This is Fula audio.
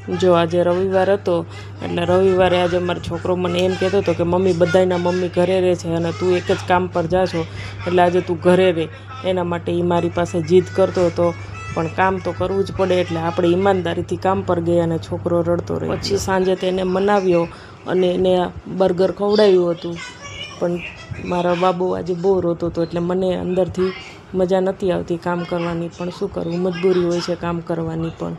જો આજે રવિવાર હતો એટલે રવિવારે આજે મારો છોકરો મને એમ કહેતો હતો કે મમ્મી બધાયના મમ્મી ઘરે રહે છે અને તું એક જ કામ પર જા છો એટલે આજે તું ઘરે રહે. એના માટે એ મારી પાસે જીદ કરતો હતો, પણ કામ તો કરવું જ પડે એટલે આપણે ઈમાનદારીથી કામ પર ગયા અને છોકરો રડતો રહ્યો. પછી સાંજે તેને મનાવ્યો અને એને બર્ગર ખવડાવ્યું હતું, પણ મારા બાબુ આજે બહુ રોતો હતો એટલે મને અંદરથી મજા નથી આવતી કામ કરવાની, પણ શું કરવું, મજબૂરી હોય છે કામ કરવાની પણ.